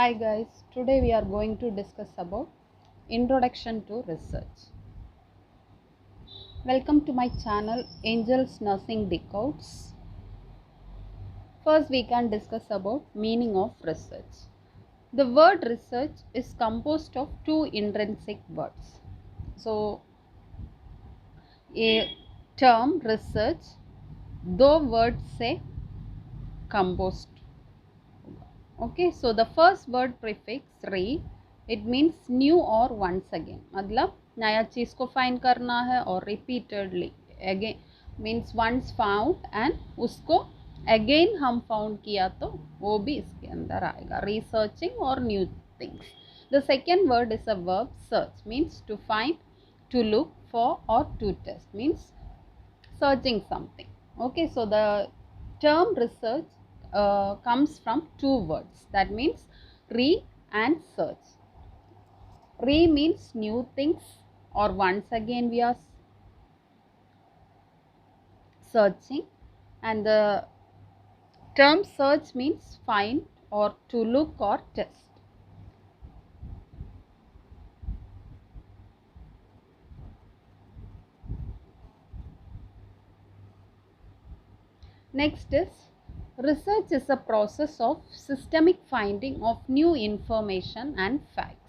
Hi guys, today we are going to discuss about Introduction to Research. Welcome to my channel Angels Nursing Decodez. First we can discuss about meaning of research. The word research is composed of two intrinsic words. So a term research, though words say composed. Okay, so the first word prefix re, it means new or once again. मतलब नया चीज़ को find करना है और repeatedly again means once found and उसको again हम found किया तो वो भी इसके अंदर आएगा. Researching or new things. The second word is a verb search, means to find, to look for or to test, means searching something. Okay, so the term research comes from two words, that means re and search. Re means new things or once again we are searching, and the term search means find or to look or test. Next is research is a process of systemic finding of new information and facts.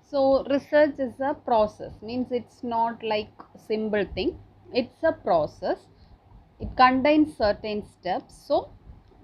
So research is a process, means it's not like simple thing, it's a process. It contains certain steps, so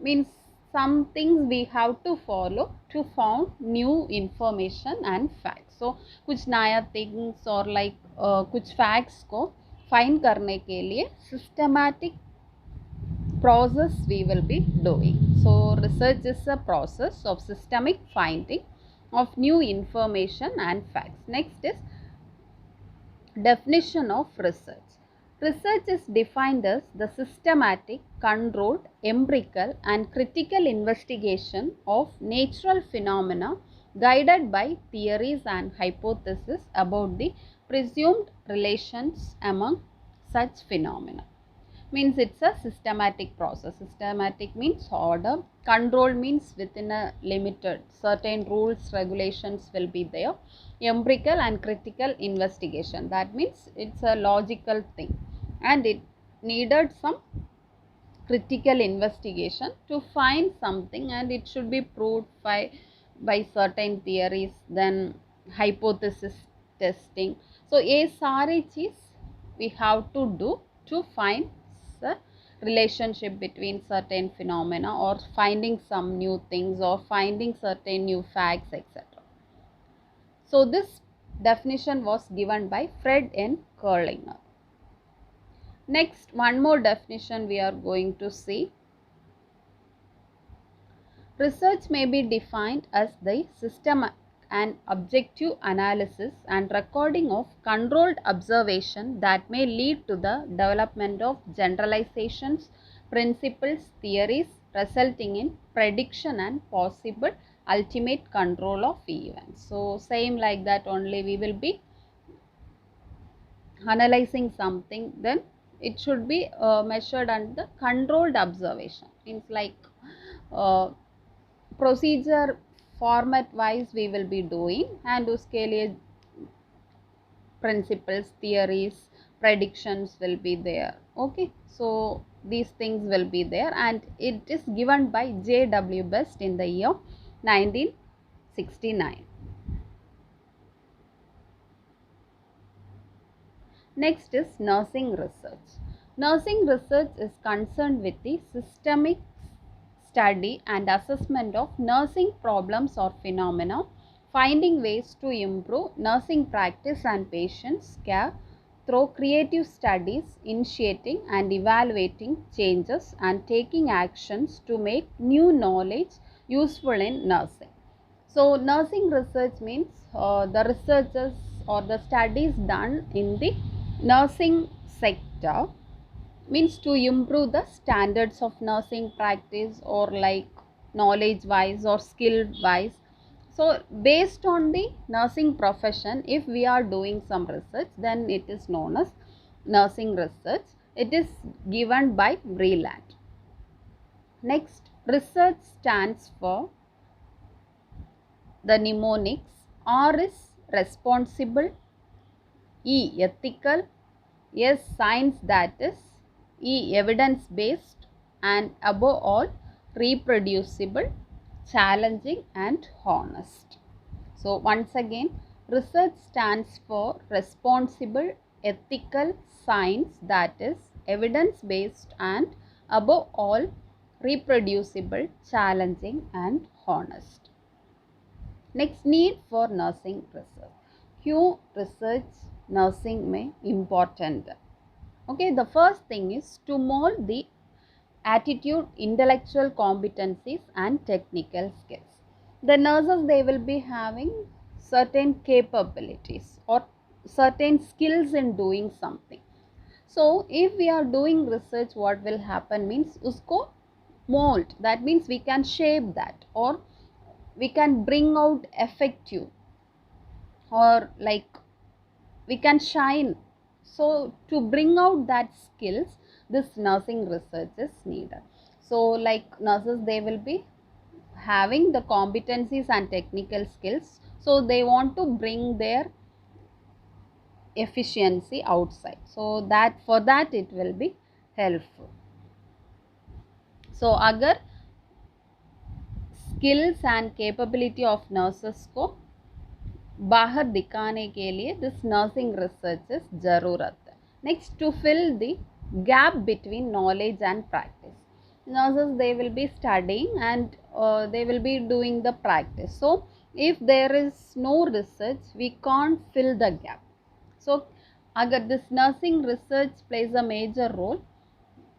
means some things we have to follow to find new information and facts. So कुछ नया things or like कुछ facts को find करने के लिए systematic process we will be doing. So research is a process of systemic finding of new information and facts. Next is definition of research. Research is defined as the systematic, controlled, empirical and critical investigation of natural phenomena guided by theories and hypotheses about the presumed relations among such phenomena. Means it's a systematic process. Systematic means order. Control means within a limited certain rules, regulations will be there. Empirical and critical investigation, that means it's a logical thing and it needed some critical investigation to find something, and it should be proved by certain theories, then hypothesis testing. So a सारी चीज we have to do to find the relationship between certain phenomena or finding some new things or finding certain new facts, etc. So this definition was given by Fred N. Kerlinger. Next, one more definition we are going to see. Research may be defined as the system and objective analysis and recording of controlled observation that may lead to the development of generalizations, principles, theories resulting in prediction and possible ultimate control of events. So same like that only, we will be analyzing something, then it should be measured under the controlled observation, means like procedure format wise we will be doing, and uske liye principles, theories, predictions will be there. Okay, so these things will be there, and it is given by J.W. Best in the year 1969. Next is nursing research. Nursing research is concerned with the systemic study and assessment of nursing problems or phenomena, finding ways to improve nursing practice and patients' care through creative studies, initiating and evaluating changes and taking actions to make new knowledge useful in nursing. So nursing research means the researches or the studies done in the nursing sector, means to improve the standards of nursing practice or like knowledge wise or skill wise. So based on the nursing profession, if we are doing some research, then it is known as nursing research. It is given by Vreeland. Next, research stands for the mnemonics. R is responsible, E ethical, S science, that is, E evidence based, and above all reproducible, challenging and honest. So once again, research stands for responsible, ethical, science, that is evidence based, and above all reproducible, challenging and honest. Next, need for nursing research. क्यों research nursing में important है? Okay, the first thing is to mold the attitude, intellectual competencies and technical skills. The nurses, they will be having certain capabilities or certain skills in doing something. So if we are doing research, what will happen means usko mold, that means we can shape that, or we can bring out effective, or like we can shine. So to bring out that skills, this nursing research is needed. So like nurses, they will be having the competencies and technical skills, so they want to bring their efficiency outside, so that for that it will be helpful. So अगर skills and capability of nurses को बाहर दिखाने के लिए this nursing research ज़रूरत है. Next, to fill the gap between knowledge and practice. Nurses, they will be studying and they will be doing the practice. So if there is no research, we can't fill the gap. So agar this nursing research plays a major role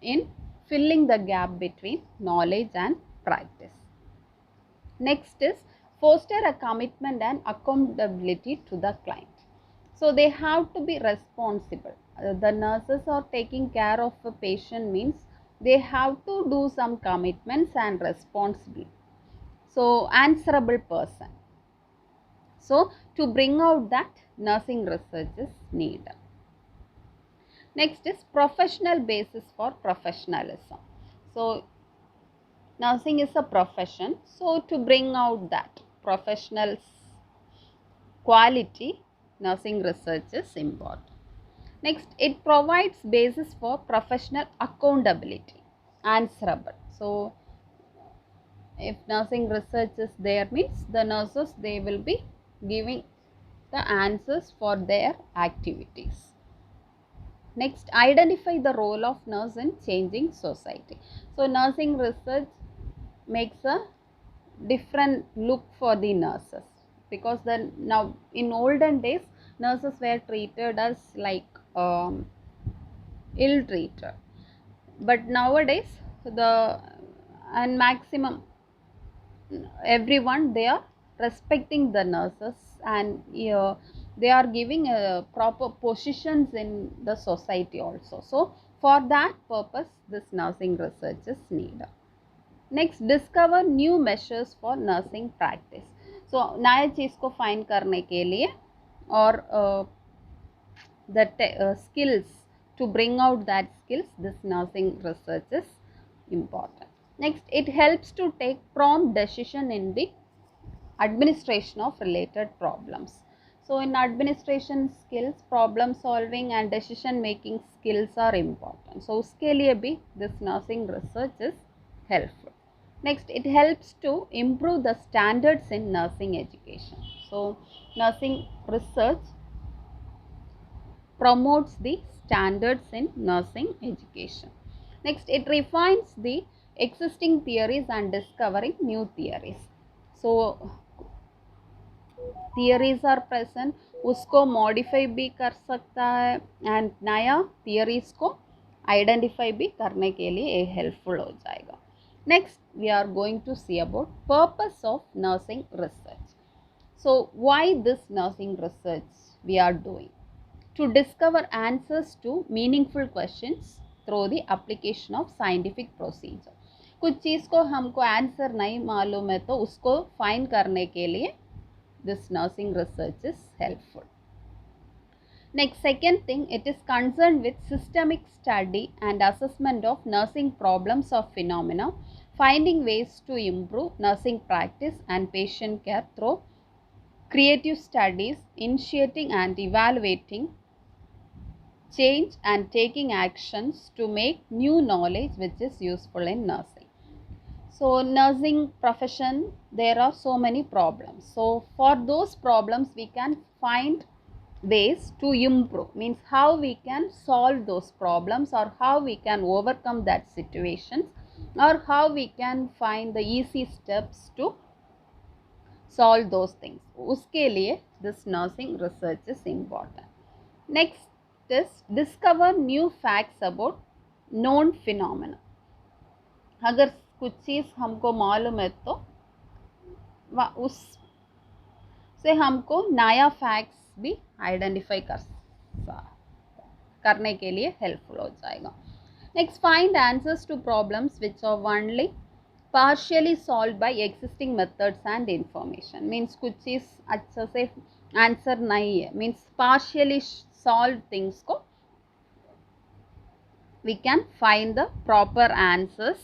in filling the gap between knowledge and practice. Next is foster a commitment and accountability to the client. So they have to be responsible. The nurses are taking care of a patient means they have to do some commitments and responsibility. So answerable person. So to bring out that, nursing research is needed. Next is professional basis for professionalism. So nursing is a profession, so to bring out that professional quality, nursing research is important. Next, it provides basis for professional accountability, answerable. So if nursing research is there means the nurses, they will be giving the answers for their activities. Next, identify the role of nurse in changing society. So nursing research makes a different look for the nurses, because then now in olden days nurses were treated as like ill treated, but nowadays the and maximum everyone, they are respecting the nurses, and they are giving proper positions in the society also. So for that purpose, this nursing research is needed. Next, discover new measures for nursing practice. So नया चीज़ को find करने के लिए और the skills, to bring out that skills, this nursing research is important. Next, it helps to take prompt decision in the administration of related problems. So in administration skills, problem solving and decision making skills are important. So उसके लिए भी this nursing research is helpful. Next, it helps to improve the standards in nursing education. So nursing research promotes the standards in nursing education. Next, it refines the existing theories and discovering new theories. So theories are present, उसको modify भी कर सकता है, and नया theories को identify भी करने के लिए helpful हो जाएगा. Next, we are going to see about purpose of nursing research. So why this nursing research we are doing? To discover answers to meaningful questions through the application of scientific procedure. कुछ चीज़ को हमको answer नहीं मालूम है तो उसको find करने के लिए this nursing research is helpful. Next, second thing, it is concerned with systemic study and assessment of nursing problems or phenomena finding ways to improve nursing practice and patient care through creative studies, initiating and evaluating change and taking actions to make new knowledge which is useful in nursing. So nursing profession, there are so many problems. So for those problems we can find ways to improve, means how we can solve those problems or how we can overcome that situations or how we can find the easy steps to solve those things. उसके लिए this nursing research is important. Next is discover new facts about known phenomena. अगर कुछ चीज़ हमको मालूम है तो उस से हमको नया फैक्ट्स भी आइडेंटिफाई करने के लिए हेल्पफुल हो जाएगा. Next find answers to problems which are only partially solve by existing methods and information. Means कुछ चीज़ अच्छे से आंसर नहीं है, मीन्स पार्शियली सॉल्व थिंग्स को we can find the proper answers.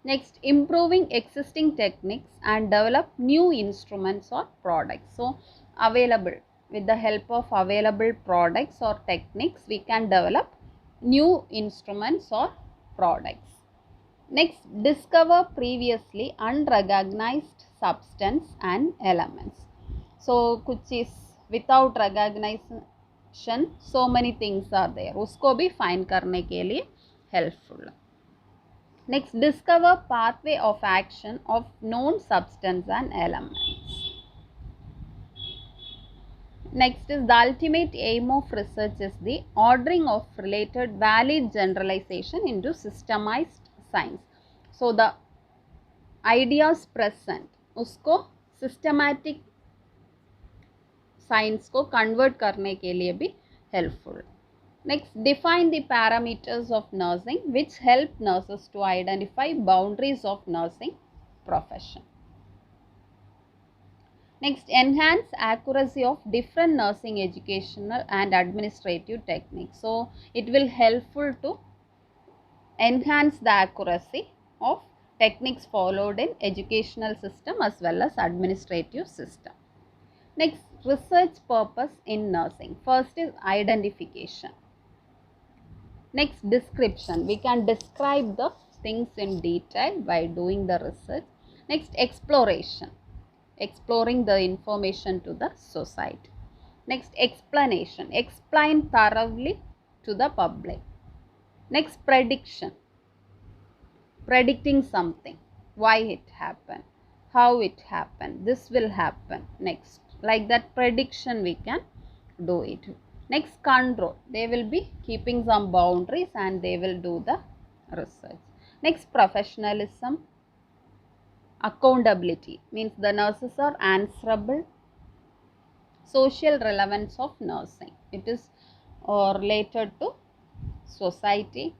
Next, improving existing techniques and develop new instruments or products. So available, with the help of available products or techniques, we can develop new instruments or products. Next, discover previously unrecognized substance and elements. So कुछ is without recognition, so many things are there, उसको भी find करने के लिए helpful. Next, discover pathway of action of known substance and elements. Next is the ultimate aim of research is the ordering of related valid generalization into systemized science. So the ideas present उसको systematic science को convert करने के लिए भी helpful. Next, define the parameters of nursing which help nurses to identify boundaries of nursing profession. Next, enhance accuracy of different nursing educational and administrative techniques. So it will helpful to enhance the accuracy of techniques followed in educational system as well as administrative system. Next, research purpose in nursing. First is identification. Next, description. We can describe the things in detail by doing the research. Next, exploration. Exploring the information to the society. Next, explanation. Explain thoroughly to the public. Next, prediction. Predicting something. Why it happened. How it happened. This will happen. Next, like that prediction we can do it. Next, control. They will be keeping some boundaries and they will do the research. Next, professionalism. Accountability means the nurses are answerable. Social relevance of nursing. It is related to society.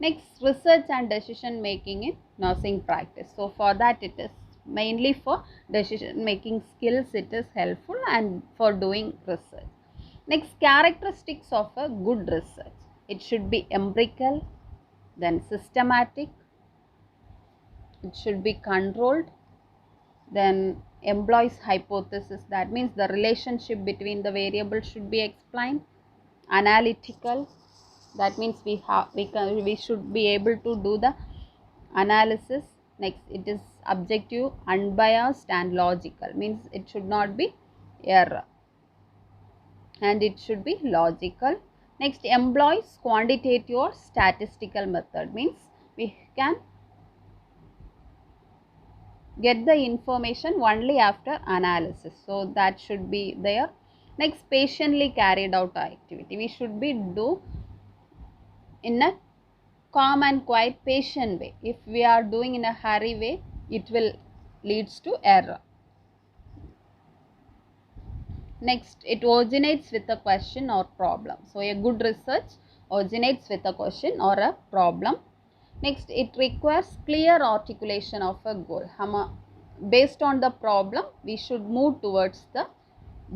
Next, research and decision making in nursing practice. So for that it is mainly for decision making skills it is helpful and for doing research. Next, characteristics of a good research. It should be empirical, then systematic, it should be controlled, then employs hypothesis, that means the relationship between the variables should be explained, analytical, that means we should be able to do the analysis. Next, it is objective, unbiased and logical, means it should not be error and it should be logical. Next, employs quantitative or statistical method, means we can get the information only after analysis, so that should be there. Next, patiently carried out activity. We should be do in a calm and quiet patient way. If we are doing in a hurry way, it will leads to error. Next, it originates with a question or problem. So a good research originates with a question or a problem. Next, it requires clear articulation of a goal. Based on the problem, we should move towards the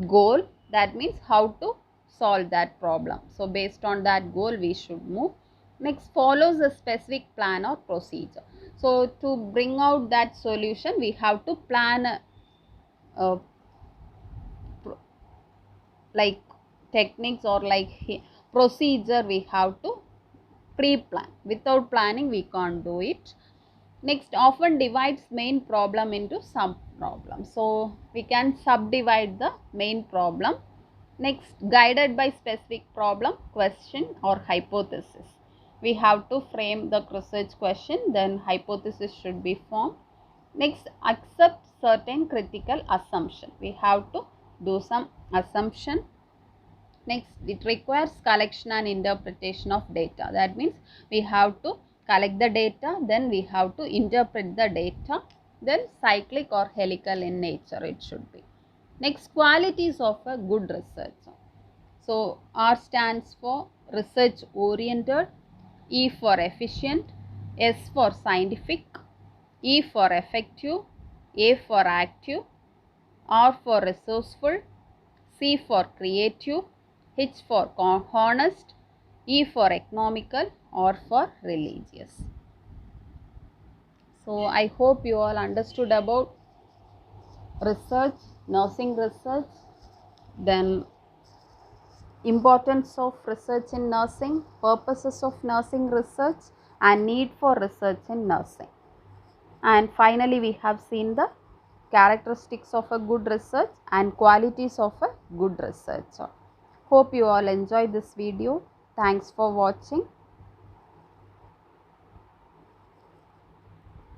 goal. That means how to solve that problem. So based on that goal, we should move. Next, follows a specific plan or procedure. So to bring out that solution, we have to plan like techniques or like procedure. We have to pre-plan. Without planning, we can't do it. Next, often divides main problem into sub problems. So we can subdivide the main problem. Next, guided by specific problem, question or hypothesis. We have to frame the research question, then hypothesis should be formed. Next, accept certain critical assumption. We have to do some assumption. Next, it requires collection and interpretation of data. That means we have to collect the data, then we have to interpret the data, then cyclic or helical in nature it should be. Next, qualities of a good research. So R stands for research oriented, E for efficient, S for scientific, E for effective, A for active, R for resourceful, C for creative, H for honest, E for economical, or for religious. So I hope you all understood about research, nursing research, then importance of research in nursing, purposes of nursing research, and need for research in nursing. And finally, we have seen the characteristics of a good research and qualities of a good researcher. Hope you all enjoyed this video. Thanks for watching.